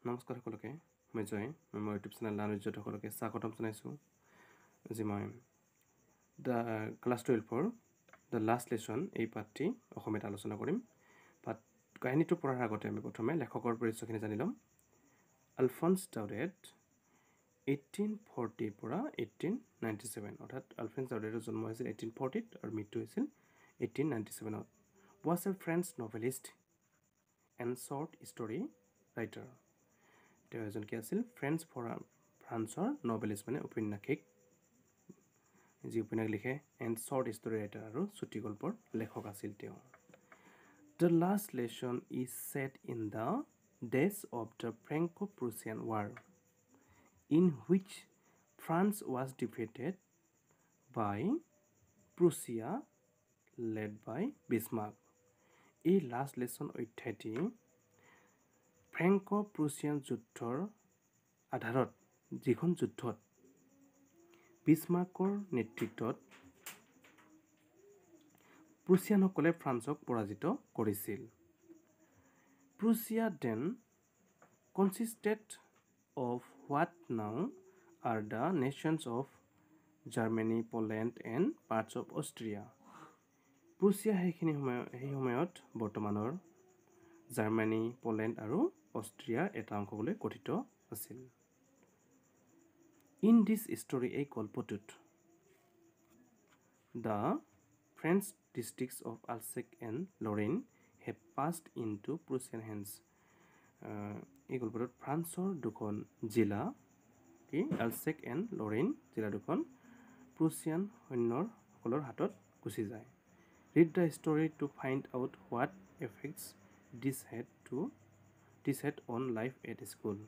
নমস্কাৰ সকলোকে মই জয় মোৰ ইউটিউব চেনেল লানুজ্যোত সকলোকে স্বাগতম জনাইছোঁ আজি মই ক্লাছ 12 দ্য লাষ্ট লেছন এই পাঠটি অসমীয়াত আলোচনা কৰিম কাহিনীটো পঢ়াৰ আগতে আমি প্ৰথমে লেখকৰ পৰিচয়খিনি জানি ল'ম আলফন্স ডাউডেট 1840 পৰা 1897 অৰ্থাৎ আলফন্স ডাউডেটৰ জন্ম হৈছিল 1840 আৰু মৃত্যু হৈছিল 1897 was a French novelist and short story writer তেওঁ এজন কি আছিল ফ্ৰান্সৰ নভেলিষ্ট মানে উপন্যাসিক যি উপন্যাস লিখে এণ্ড শ্বৰ্ট ষ্টৰী ৰাইটাৰ আৰু চুটি গল্পৰ লেখক আছিল তেওঁ the last lesson is set in the days of the Franco Prussian war in which France was defeated by Prussia led by Bismarck এই লাষ্ট লেছন অধ্যায়টি ফ্ৰেংকো-প্ৰুছিয়ান যুদ্ধৰ আধাৰত যিখন যুদ্ধত বিছমাৰ্কৰ নেতৃত্বত প্ৰুছিয়ানসকলে ফ্ৰান্সক পৰাজিত কৰিছিল Prussia then consisted of what now are the nations of Germany Poland and parts of Austria Prussia সেই সময়ত বৰ্তমানৰ জাৰ্মানী পোলেণ্ড আৰু অষ্ট্ৰিয়াৰ এটা অংশলৈ গঠিত আছিল ইন দিছ ষ্টৰী এই গল্পটোত the French districts of Alsace and Lorraine have passed into Prussian hands এই গল্পটোত ফ্ৰান্সৰ দুখন জিলা কি আলছেক এণ্ড লৰেইন জিলা দুখন প্ৰুছিয়ান সৈন্যসকলৰ হাতত গুচি যায় read the story to find out what effects this had on life at school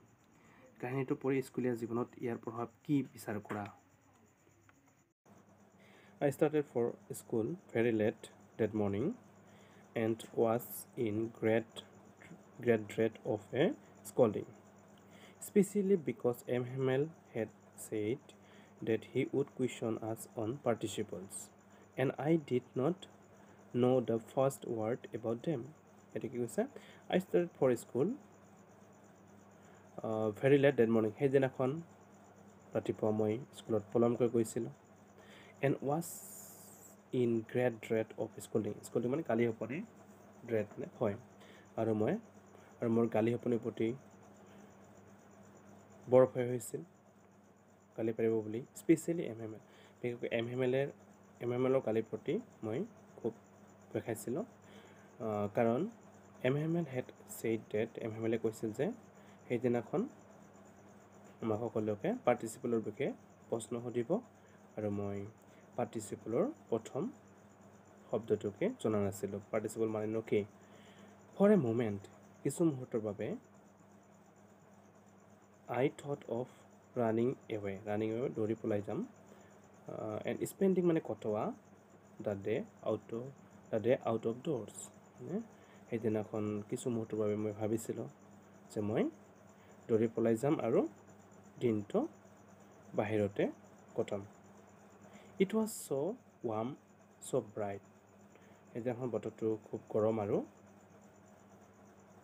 কাহিনীটো পঢ়ি স্কুলীয়া জীৱনত ইয়াৰ প্ৰভাৱ কি বিচাৰ কৰা I started for school very late that morning and was in great dread of a scolding, especially because M. Hamel had said that he would question us on participles, and I did not know the first word about them. I started for school very late that morning. সেইদিনাখন ৰাতিপুৱা মই স্কুলত পলমকৈ গৈছিলোঁ and was in great dread of scolding মানে গালি শপনি dread মানে ভয় আৰু মোৰ গালি শপনিৰ প্ৰতি বৰ ভয় হৈছিল গালি পাৰিব বুলি স্পেচিয়েলি বিশেষকৈ এম হেমেলৰ গালিৰ প্ৰতি মই খুব ভয় খাইছিলোঁ কাৰণ M Hamel had said that M হেমেলে কৈছিল যে সেইদিনাখন আমাক সকলোকে পাৰ্টিচিপলৰ বিষয়ে প্ৰশ্ন সুধিব আৰু মই পাৰ্টিচিপলৰ প্ৰথম শব্দটোকে জনা নাছিলোঁ পাৰ্টিচিপল মানে কি ফৰ এ মোমেণ্ট কিছু মুহূৰ্তৰ বাবে I thought of running away দৌৰি পলাই যাম and spending মানে কটোৱা the day out of doors সেইদিনাখন কিছু মুহূৰ্তৰ বাবে মই ভাবিছিলোঁ যে মই দৌৰি পলাই যাম আৰু দিনটো বাহিৰতে কটাম It was so warm, so bright. সেইদিনাখন বতৰটো খুব গৰম আৰু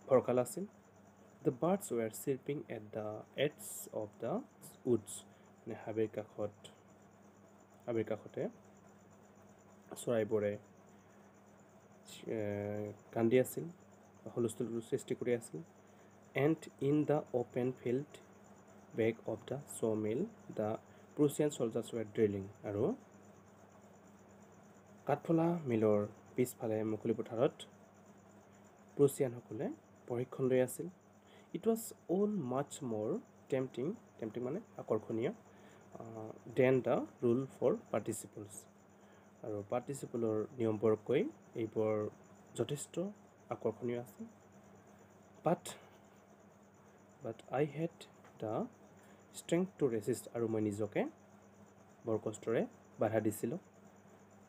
ফৰকাল আছিল The birds were chirping at the edge of the woods. হাবিৰ কাষতে চৰাইবোৰে কান্দি আছিল হুলস্থুল সৃষ্টি কৰি আছিল And in the open field back of the sawmill, the Prussian soldiers were drilling. আৰু কাঠফলা মিলৰ পিছফালে মুকলি পথাৰত প্ৰুছিয়ানসকলে প্ৰশিক্ষণ লৈ আছিল It was all much more tempting মানে আকৰ্ষণীয় than the rule for participles আৰু পাৰ্টিচিপলৰ নিয়মবোৰতকৈ এইবোৰ যথেষ্ট আকৰ্ষণীয় আছিল but I had the strength to resist আৰু মই নিজকে বৰ কষ্টৰে বাধা দিছিলোঁ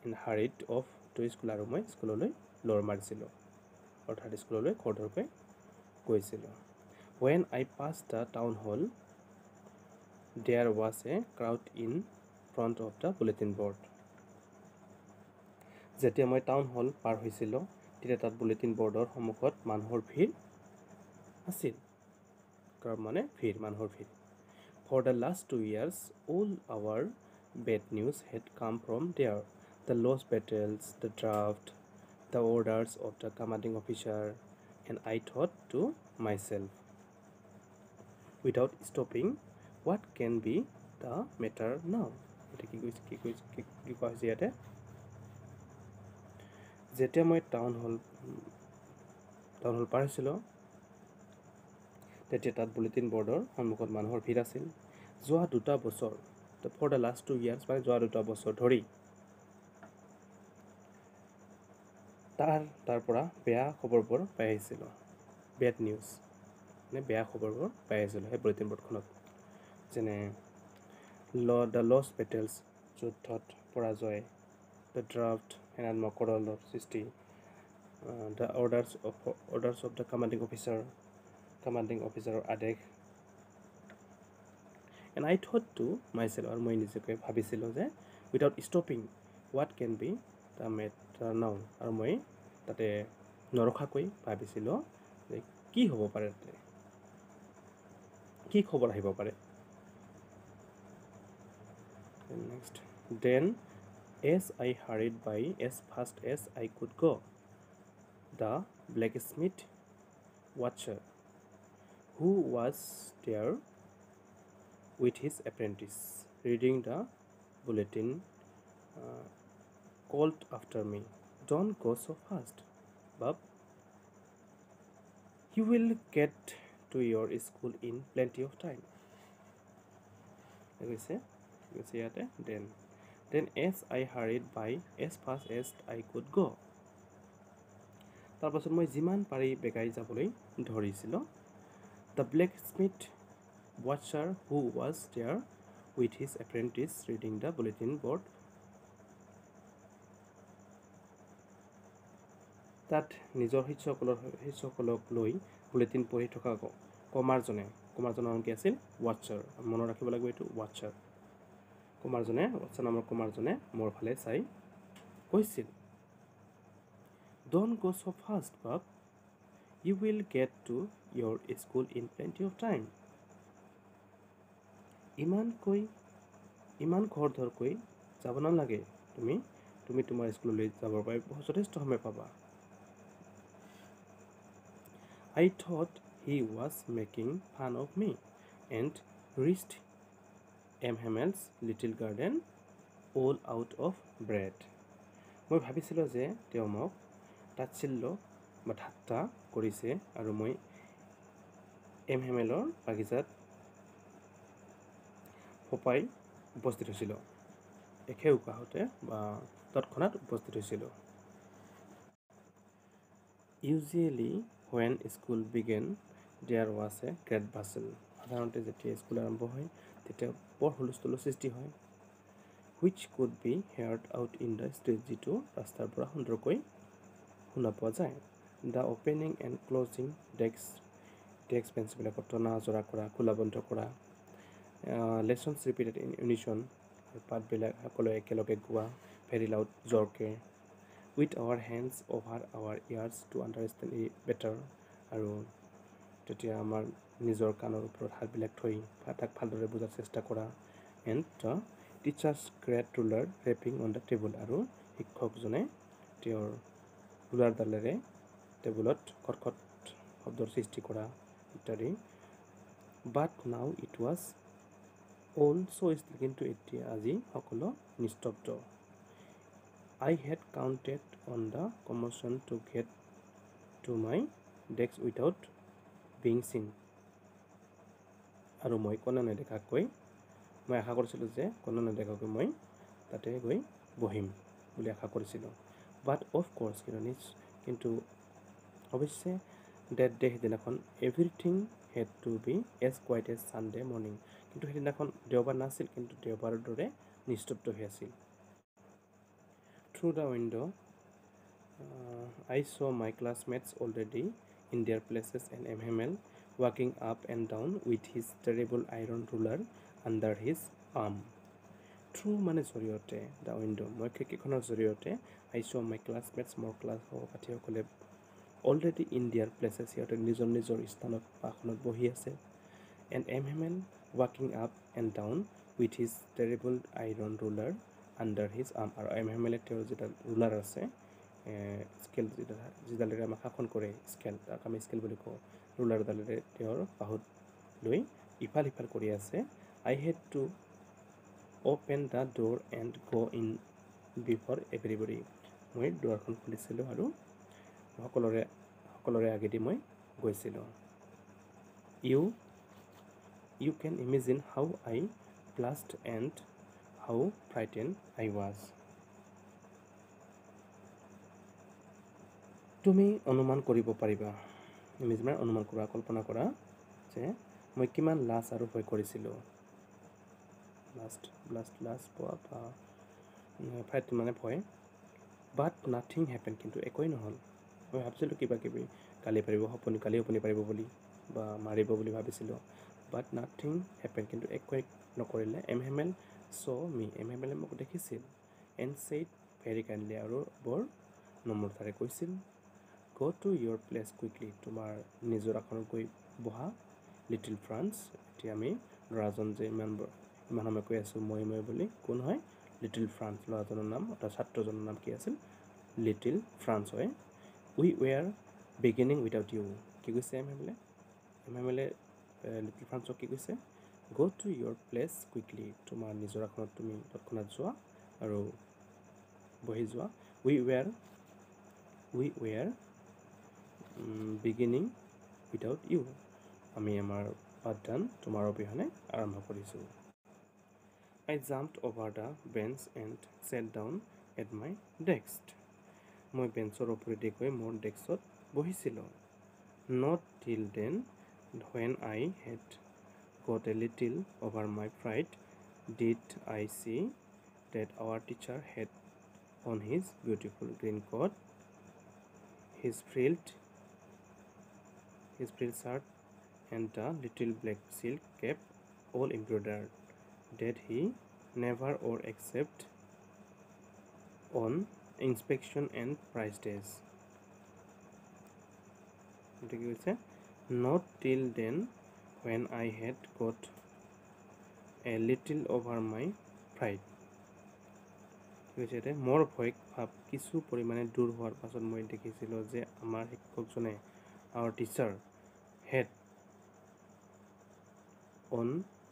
in hurried off to school আৰু মই স্কুললৈ লৰ মাৰিছিলোঁ অৰ্থাৎ স্কুললৈ খৰধৰকৈ গৈছিলোঁ When I passed the town hall there was a crowd in front of the bulletin board যেতিয়া মই টাউন হল পাৰ হৈছিলোঁ তেতিয়া তাত বুলেটিন বৰ্ডৰ সন্মুখত মানুহৰ ভিৰ আছিল Crowd mane fear, manhor fear. For the last 2 years, all our bad news had come from there. The lost battles, the draft, the orders of the commanding officer, and I thought to myself, without stopping, what can be the matter now? যেতিয়া মই town hall পাইছিলোঁ তেতিয়া তাত bulletin বৰ্ডৰ সন্মুখত মানুহৰ ভিৰ আছিল যোৱা 2 বছৰ ফৰ দ্য লাষ্ট 2 years মানে যোৱা 2 বছৰ ধৰি তাৰ পৰা বেয়া খবৰবোৰ পাই আহিছিলোঁ বেড নিউজ মানে বেয়া খবৰবোৰ পাই আহিছিলোঁ সেই বুলেটিন বৰ্ডখনত যেনে দ্য লষ্ট বেটেলছ যুদ্ধত পৰাজয় দ্য ড্ৰাফ্ট হেনান মকৰলৰ সৃষ্টি the orders of the commanding অফিচাৰৰ আদেশ and I thought to myself আৰু মই নিজকে ভাবিছিলোঁ যে without stopping what can be the matter now আৰু মই তাতে নৰখাকৈ ভাবিছিলোঁ যে কি হ'ব পাৰে তাতে কি খবৰ আহিব পাৰে next then as I hurried by as fast as I could go the blacksmith watcher who was there with his apprentice reading the bulletin called after me, don't go so fast, Bob. You will get to your school in plenty of time. Then as I hurried by as fast as I could go. তাৰপাছত মই যিমান পাৰি বেগাই যাবলৈ ধৰিছিলোঁ The blacksmith watcher who was there with his apprentice reading the bulletin board তাত নিজৰ শিষ্যসকলক লৈ বুলেটিন পঢ়ি থকা কুমাৰজনৰ নাম কি আছিল ৱাটচাৰ মনত ৰাখিব লাগিব এইটো ৱাটচাৰ নামৰ কুমাৰজনে মোৰ ফালে চাই কৈছিল Don't go so fast, Bob. You will get to your school in plenty of time. ইমান খৰধৰকৈ যাব নালাগে তুমি তোমাৰ স্কুললৈ যাবৰ বাবে যথেষ্ট সময় পাবা I thought he was making fun of me and reached M. Hammel's little garden all out of bread. মই ভাবিছিলোঁ যে তেওঁ মোক তাচ্ছিল্য বা ঠাট্টা কৰিছে আৰু মই এম হেমেলৰ বাগিচাত ফপাই উপস্থিত হৈছিলোঁ একে উকাহতে বা তৎক্ষণাত উপস্থিত হৈছিলোঁ Usually when school began there was a great bustle সাধাৰণতে যেতিয়া স্কুল আৰম্ভ হয় তেতিয়া বৰ হুলস্থুলৰ সৃষ্টি হয় which could be heard out in the street যিটো ৰাস্তাৰ পৰা সুন্দৰকৈ শুনা পোৱা যায় the opening and closing desk বেঞ্চবিলাকত টনা জৰা কৰা খোলা বন্ধ কৰা lessons repeated in unison পাঠবিলাক সকলোৱে একেলগে গোৱা very loud জোৰকে with our hands over our ears to understand it better আৰু তেতিয়া আমাৰ নিজৰ কাণৰ ওপৰত হাতবিলাক থৈ তাক ভালদৰে বুজাৰ চেষ্টা কৰা and the teacher's great ruler rapping on the table আৰু শিক্ষকজনে তেওঁৰ ৰুলাৰডালেৰে টেবুলত খটখট শব্দৰ সৃষ্টি কৰা ইত্যাদি but now it was all so still কিন্তু এতিয়া আজি সকলো নিস্তব্ধ I had counted on the commotion to get to my desk without being seen আৰু মই কোনো নেদেখাকৈ মই আশা কৰিছিলোঁ যে কোনো নেদেখাকৈ মই তাতে গৈ বহিম বুলি আশা কৰিছিলোঁ but of course কিন্তু অৱশ্যে that day সেইদিনাখন everything had to be as quiet as Sunday morning কিন্তু সেইদিনাখন দেওবাৰ নাছিল কিন্তু দেওবাৰৰ দৰে নিস্তব্ধ হৈ আছিল Through the window, I saw my classmates already in their places and M. Hamel walking up and down with his terrible iron ruler under his arm. Through মানে জৰিয়তে the window, মই খিৰিকীখনৰ জৰিয়তে I saw my classmates মোৰ class সহপাঠীসকলে already in their places সিহঁতে নিজৰ স্থানত বা আসনত বহি আছে and Hamel walking up and down with his terrible iron ruler under his arm. আৰু Hamel তেওঁৰ যেটা ruler আছে স্কেল যিডালেৰে আমাক শাসন কৰে স্কেল তাক আমি স্কেল বুলি কওঁ ৰুলাৰডালেৰে তেওঁৰ বাহুত লৈ ইফাল সিফাল কৰি আছে I had to open the door and go in before everybody মই দুৱাৰখন খুলিছিলোঁ আৰু সকলোৰে আগেদি মই গৈছিলোঁ You can imagine how I blushed and how frightened I was. তুমি অনুমান কৰিব পাৰিবা ইমেজিন অনুমান কৰা কল্পনা কৰা যে মই কিমান লাজ আৰু ভয় কৰিছিলোঁ লাজ পোৱা বা ফ্ৰাইট মানে ভয় বাট নাথিং হেপেন কিন্তু একোৱেই নহ'ল মই ভাবিছিলোঁ কিবা কিবি কালি আপুনি পাৰিব বুলি বা মাৰিব বুলি ভাবিছিলোঁ বাট নাথিং হেপেন কিন্তু একোৱেই নকৰিলে Hamel saw me Hamel মোক দেখিছিল এণ্ড ছেইড ভেৰি কাইণ্ডলি আৰু বৰ নম্ৰতাৰে কৈছিল Go to your place quickly তোমাৰ নিজৰ আসনত গৈ বহা লিটিল ফ্ৰান্স এতিয়া আমি ল'ৰাজন যে ইমান সময় কৈ আছোঁ মই বুলি কোন হয় লিটিল ফ্ৰান্স ল'ৰাজনৰ নাম অৰ্থাৎ ছাত্ৰজনৰ নাম কি আছিল লিটিল ফ্ৰান্স হয় We were beginning without you কি কৈছে Hamel লিটিল ফ্ৰান্সক কি কৈছে Go to your place quickly তোমাৰ নিজৰ আসনত তুমি তৎক্ষণাত যোৱা আৰু বহি যোৱা We were beginning without you আমি আমাৰ পাঠদান তোমাৰ অবিহনে আৰম্ভ কৰিছোঁ I jumped over the bench and sat down at my desk মই বেঞ্চৰ ওপৰেদি গৈ মোৰ ডেস্কত বহিছিলোঁ Not till then when I had got a little over my pride did I see that our teacher had on his beautiful green coat his frilled shirt and the little black silk cap all embroidered that he never wore except on inspection and prize days. Not till then when I had got a little over my pride. মোৰ ভয় ভাৱ কিছু পৰিমাণে দূৰ হোৱাৰ পাছত মই দেখিছিলোঁ যে আমাৰ শিক্ষকজনে our teacher had on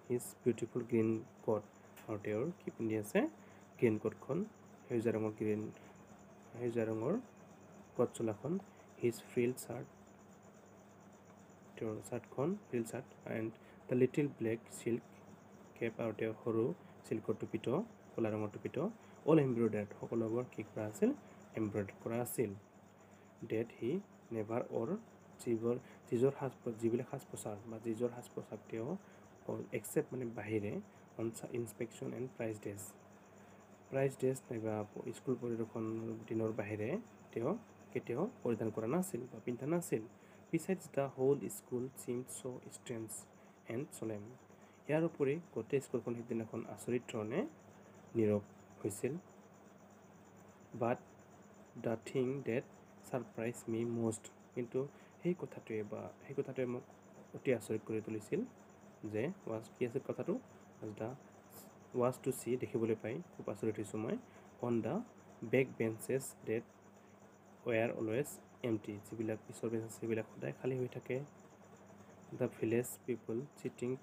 his beautiful green coat আৰু তেওঁৰ কি পিন্ধি আছে গ্ৰীণ কোটখন সেউজীয়া ৰঙৰ কোট চোলাখন his frilled shirt তেওঁৰ চাৰ্টখন frilled shirt and the little black silk cap আৰু তেওঁৰ সৰু চিল্কৰ টুপিটো ক'লা ৰঙৰ টুপিটো all embroidered সকলোবোৰ কি কৰা আছিল embroidered কৰা আছিল that he never wore যিবিলাক সাজ পোছাক বা যিযোৰ সাজ পোছাক তেওঁ except মানে বাহিৰে on inspection and prize days নাইবা স্কুল পৰিদৰ্শনৰ দিনৰ বাহিৰে তেওঁ কেতিয়াও পৰিধান কৰা নাছিল বা পিন্ধা নাছিল besides the whole school seemed so strange and solemn ইয়াৰ উপৰি গোটেই স্কুলখন সেইদিনাখন আচৰিত ধৰণে নীৰৱ হৈছিল but the thing that surprised me most কিন্তু সেই কথাটোৱে মোক অতি আচৰিত কৰি তুলিছিল যে কি আছিল কথাটো was to see দেখিবলৈ পাই খুব আচৰিত হৈছোঁ মই on the back benches that were always empty যিবিলাক পিছৰ বেঞ্চ সেইবিলাক সদায় খালী হৈ থাকে the village people sitting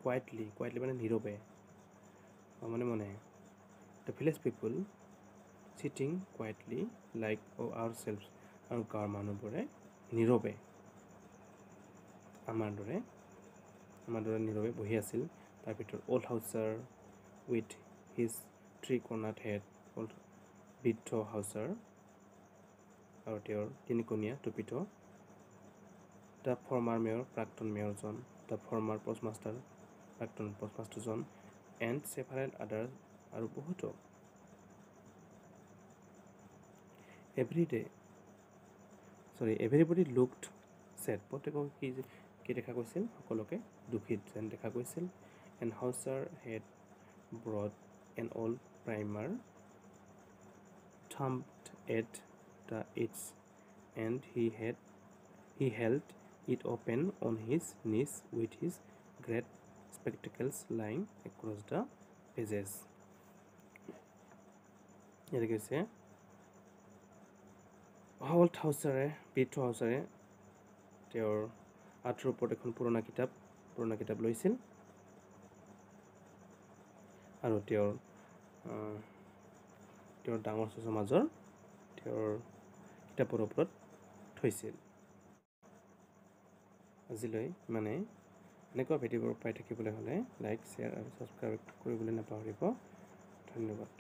quietly মানে নীৰৱে মানে the village people sitting quietly like ourselves আৰু গাঁৱৰ মানুহবোৰে নীৰৱে আমাৰ দৰে নীৰৱে বহি আছিল তাৰ ভিতৰত old Hauser with his three-cornered head বৃদ্ধ Hauser আৰু তেওঁৰ তিনিকণীয়া টুপিটো the former mayor প্ৰাক্তন মেয়ৰজন the former postmaster প্ৰাক্তন postmasterজন and several others আৰু বহুতো everybody looked sad প্ৰত্যেকক কি দেখা গৈছিল সকলোকে দুখিত যেন দেখা গৈছিল and Hauser had brought an old primer thumped at the edge and he held it open on his knees with his great spectacles lying across the pages. ইয়াতে কৈছে হল্ট হাউচাৰে পিট হাউচাৰে তেওঁৰ আৰ্টৰ ওপৰত এখন পুৰণা কিতাপ লৈছিল আৰু তেওঁৰ ডাঙৰ চচৰ মাজৰ তেওঁৰ কিতাপৰ ওপৰত থৈছিল। আজিলৈ মানে এনেকুৱা ভিডিঅ'বোৰ পাই থাকিবলৈ হ'লে লাইক শ্বেয়াৰ আৰু ছাবস্ক্ৰাইব কৰিবলৈ নাপাহৰিব। ধন্যবাদ।